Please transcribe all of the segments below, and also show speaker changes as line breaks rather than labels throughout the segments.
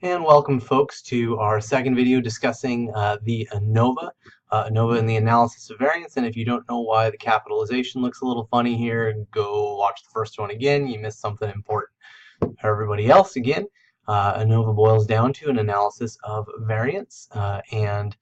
And welcome, folks, to our second video discussing the ANOVA, ANOVA and the analysis of variance. And if you don't know why the capitalization looks a little funny here, go watch the first one again. You missed something important. For everybody else, again, ANOVA boils down to an analysis of variance. And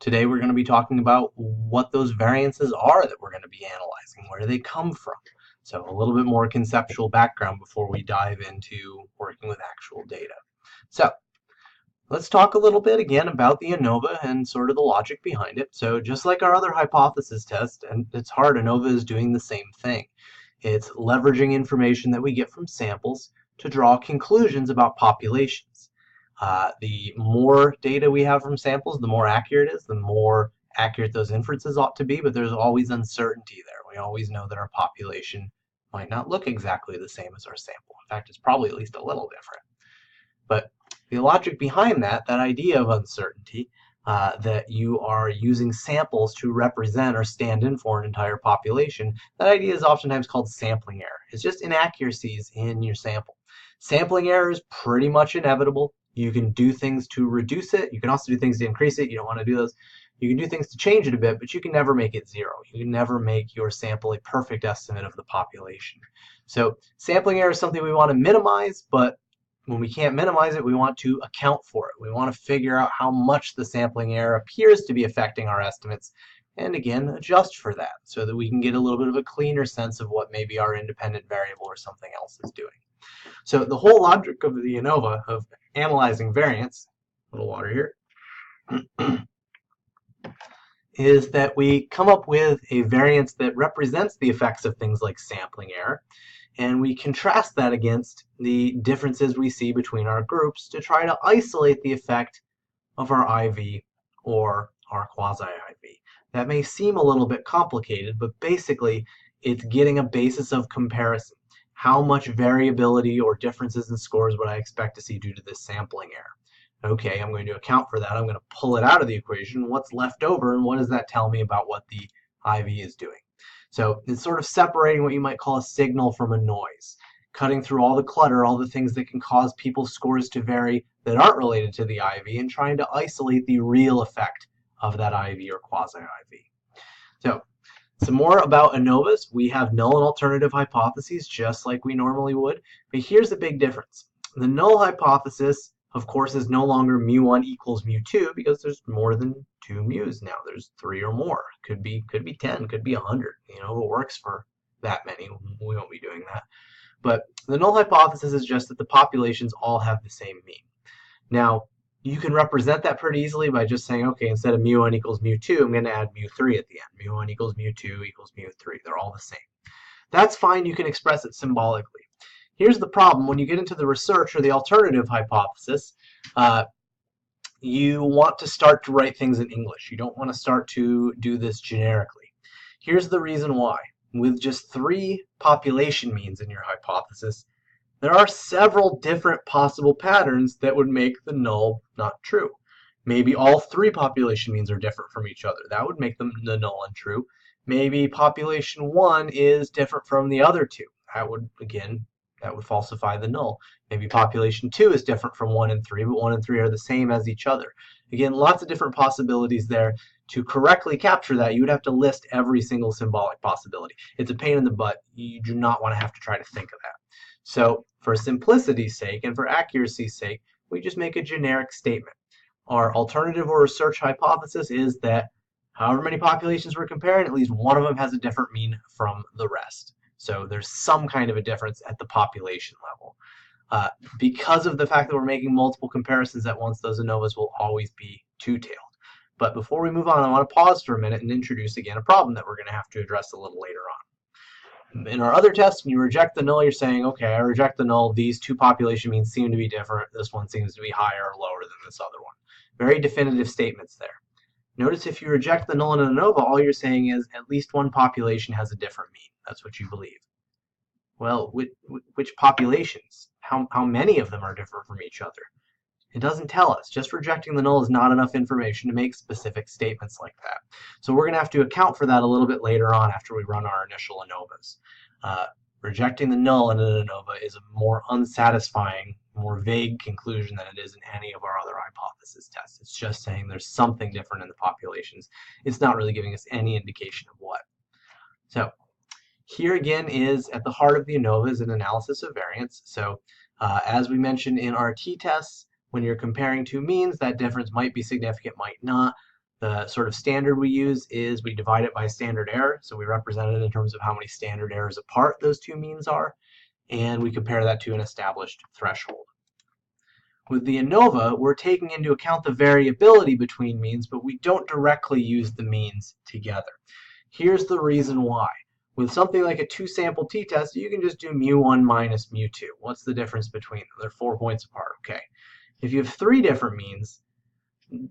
today we're going to be talking about what those variances are that we're going to be analyzing. Where do they come from? So a little bit more conceptual background before we dive into working with actual data. So let's talk a little bit again about the ANOVA and sort of the logic behind it. So just like our other hypothesis test, and it's hard, ANOVA is doing the same thing. It's leveraging information that we get from samples to draw conclusions about populations. The more data we have from samples, the more accurate it is, the more accurate those inferences ought to be, but there's always uncertainty there. We always know that our population might not look exactly the same as our sample. In fact, it's probably at least a little different. But the logic behind that idea of uncertainty, that you are using samples to represent or stand in for an entire population, that idea is oftentimes called sampling error. It's just inaccuracies in your sample. Sampling error is pretty much inevitable. You can do things to reduce it. You can also do things to increase it. You don't want to do those. You can do things to change it a bit, but you can never make it zero. You can never make your sample a perfect estimate of the population. So sampling error is something we want to minimize, but when we can't minimize it, we want to account for it. We want to figure out how much the sampling error appears to be affecting our estimates, and again, adjust for that so that we can get a little bit of a cleaner sense of what maybe our independent variable or something else is doing. So the whole logic of the ANOVA, of analyzing variance, a little water here, is that we come up with a variance that represents the effects of things like sampling error, and we contrast that against the differences we see between our groups to try to isolate the effect of our IV or our quasi-IV. That may seem a little bit complicated, but basically it's getting a basis of comparison. How much variability or differences in scores would I expect to see due to this sampling error? Okay, I'm going to account for that. I'm going to pull it out of the equation. What's left over, and what does that tell me about what the IV is doing? So it's sort of separating what you might call a signal from a noise, cutting through all the clutter, all the things that can cause people's scores to vary that aren't related to the IV, and trying to isolate the real effect of that IV or quasi-IV. So some more about ANOVAs. We have null and alternative hypotheses just like we normally would, but here's the big difference. The null hypothesis, of course, is no longer mu1 equals mu2 because there's more than 2 mu's now. There's 3 or more. Could be 10, could be 100. You know, if it works for that many, we won't be doing that. But the null hypothesis is just that the populations all have the same mean. Now, you can represent that pretty easily by just saying, okay, instead of mu1 equals mu2, I'm going to add mu3 at the end. Mu1 equals mu2 equals mu3. They're all the same. That's fine. You can express it symbolically. Here's the problem. When you get into the research or the alternative hypothesis, you want to start to write things in English. You don't want to start to do this generically. Here's the reason why. With just 3 population means in your hypothesis, there are several different possible patterns that would make the null not true. Maybe all 3 population means are different from each other. That would make them the null untrue. Maybe population 1 is different from the other 2. That would, again, that would falsify the null. Maybe population 2 is different from 1 and 3, but 1 and 3 are the same as each other. Again, lots of different possibilities there. To correctly capture that, you would have to list every single symbolic possibility. It's a pain in the butt. You do not want to have to try to think of that. So for simplicity's sake and for accuracy's sake, we just make a generic statement. Our alternative or research hypothesis is that however many populations we're comparing, at least one of them has a different mean from the rest. So there's some kind of a difference at the population level. Because of the fact that we're making multiple comparisons at once, those ANOVAs will always be two-tailed. But before we move on, I want to pause for a minute and introduce again a problem that we're going to have to address a little later on. In our other tests, when you reject the null, you're saying, okay, I reject the null. These 2 population means seem to be different. This one seems to be higher or lower than this other one. Very definitive statements there. Notice if you reject the null in ANOVA, all you're saying is at least one population has a different mean. That's what you believe. Well, which populations? How many of them are different from each other? It doesn't tell us. Just rejecting the null is not enough information to make specific statements like that. So we're going to have to account for that a little bit later on after we run our initial ANOVAs. Rejecting the null in an ANOVA is a more unsatisfying, more vague conclusion than it is in any of our other hypothesis tests. It's just saying there's something different in the populations. It's not really giving us any indication of what. So here again is at the heart of the ANOVA is an analysis of variance. So as we mentioned in our t-tests, when you're comparing two means, that difference might be significant, might not. The sort of standard we use is we divide it by standard error. So we represent it in terms of how many standard errors apart those two means are, and we compare that to an established threshold. With the ANOVA, we're taking into account the variability between means, but we don't directly use the means together. Here's the reason why. With something like a two-sample t-test, you can just do mu1 minus mu2. What's the difference between them? They're 4 points apart. Okay. If you have three different means,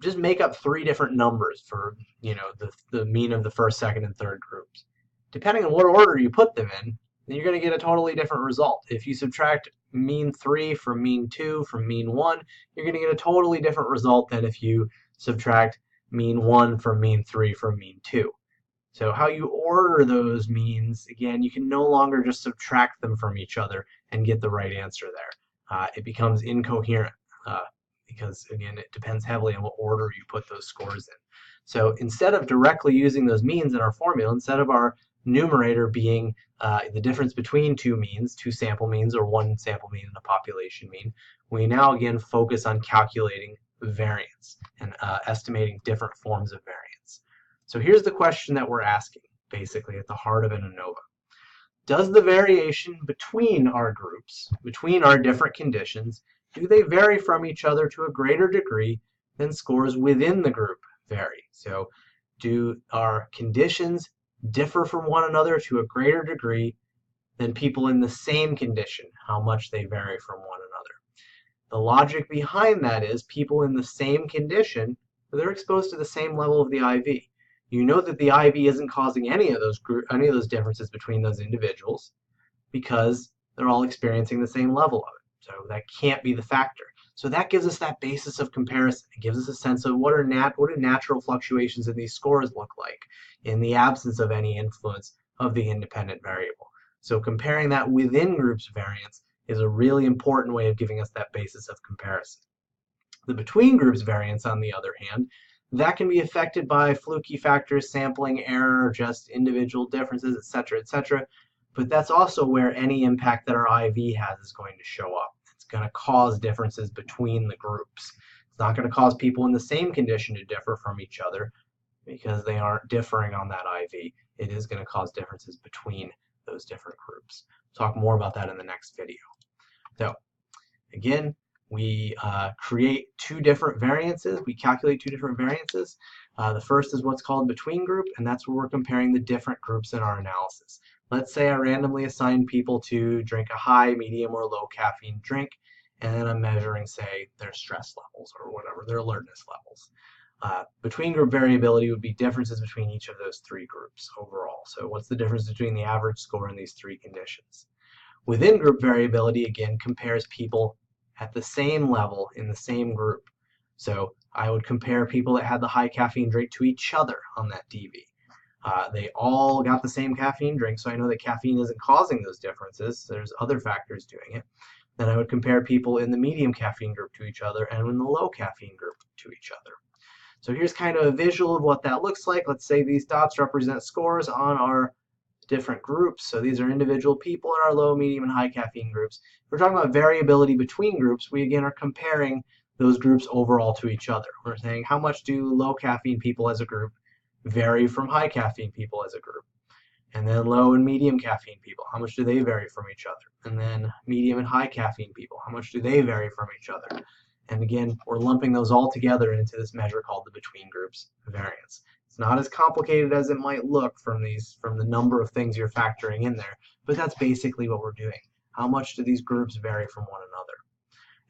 just make up three different numbers for, the mean of the first, second, and third groups. Depending on what order you put them in, then you're going to get a totally different result. If you subtract mean 3 from mean 2 from mean 1, you're going to get a totally different result than if you subtract mean 1 from mean 3 from mean 2. So how you order those means, again, you can no longer just subtract them from each other and get the right answer there. It becomes incoherent. Because again, it depends heavily on what order you put those scores in. So instead of directly using those means in our formula, instead of our numerator being the difference between two means, two sample means or one sample mean and a population mean, we now again focus on calculating variance and estimating different forms of variance. So here's the question that we're asking, basically at the heart of an ANOVA. Does the variation between our groups, between our different conditions, do they vary from each other to a greater degree than scores within the group vary? So do our conditions differ from one another to a greater degree than people in the same condition, how much they vary from one another? The logic behind that is people in the same condition, they're exposed to the same level of the IV. You know that the IV isn't causing any of those differences between those individuals because they're all experiencing the same level of it. So that can't be the factor. So that gives us that basis of comparison. It gives us a sense of what do natural fluctuations in these scores look like in the absence of any influence of the independent variable. So comparing that within groups variance is a really important way of giving us that basis of comparison. The between groups variance, on the other hand, that can be affected by fluky factors, sampling error, just individual differences, etc., etc. But that's also where any impact that our IV has is going to show up. It's going to cause differences between the groups. It's not going to cause people in the same condition to differ from each other because they aren't differing on that IV. It is going to cause differences between those different groups. We'll talk more about that in the next video. So again, we create two different variances. We calculate two different variances. The first is what's called between group, and that's where we're comparing the different groups in our analysis. Let's say I randomly assign people to drink a high, medium, or low caffeine drink, and then I'm measuring, say, their stress levels or whatever, their alertness levels. Between group variability would be differences between each of those three groups overall. So what's the difference between the average score in these three conditions? Within group variability, again, compares people at the same level in the same group. So I would compare people that had the high caffeine drink to each other on that DV. They all got the same caffeine drink, so I know that caffeine isn't causing those differences. There's other factors doing it. Then I would compare people in the medium caffeine group to each other and in the low caffeine group to each other. So here's kind of a visual of what that looks like. Let's say these dots represent scores on our different groups. So these are individual people in our low, medium, and high caffeine groups. If we're talking about variability between groups, we again are comparing those groups overall to each other. We're saying how much do low caffeine people as a group vary from high caffeine people as a group? And then low and medium caffeine people, how much do they vary from each other? And then medium and high caffeine people, how much do they vary from each other? And again, we're lumping those all together into this measure called the between groups variance. It's not as complicated as it might look from the number of things you're factoring in there, but that's basically what we're doing. How much do these groups vary from one another?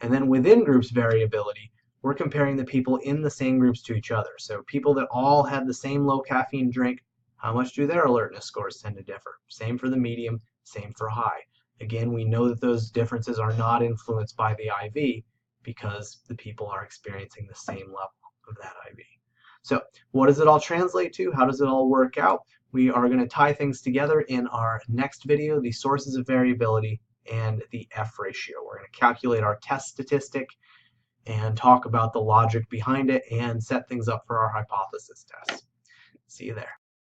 And then within groups variability, we're comparing the people in the same groups to each other. So people that all had the same low caffeine drink, how much do their alertness scores tend to differ? Same for the medium, same for high. Again, we know that those differences are not influenced by the IV because the people are experiencing the same level of that IV. So what does it all translate to? How does it all work out? We are going to tie things together in our next video, the sources of variability and the F ratio. We're going to calculate our test statistic and talk about the logic behind it and set things up for our hypothesis test. See you there.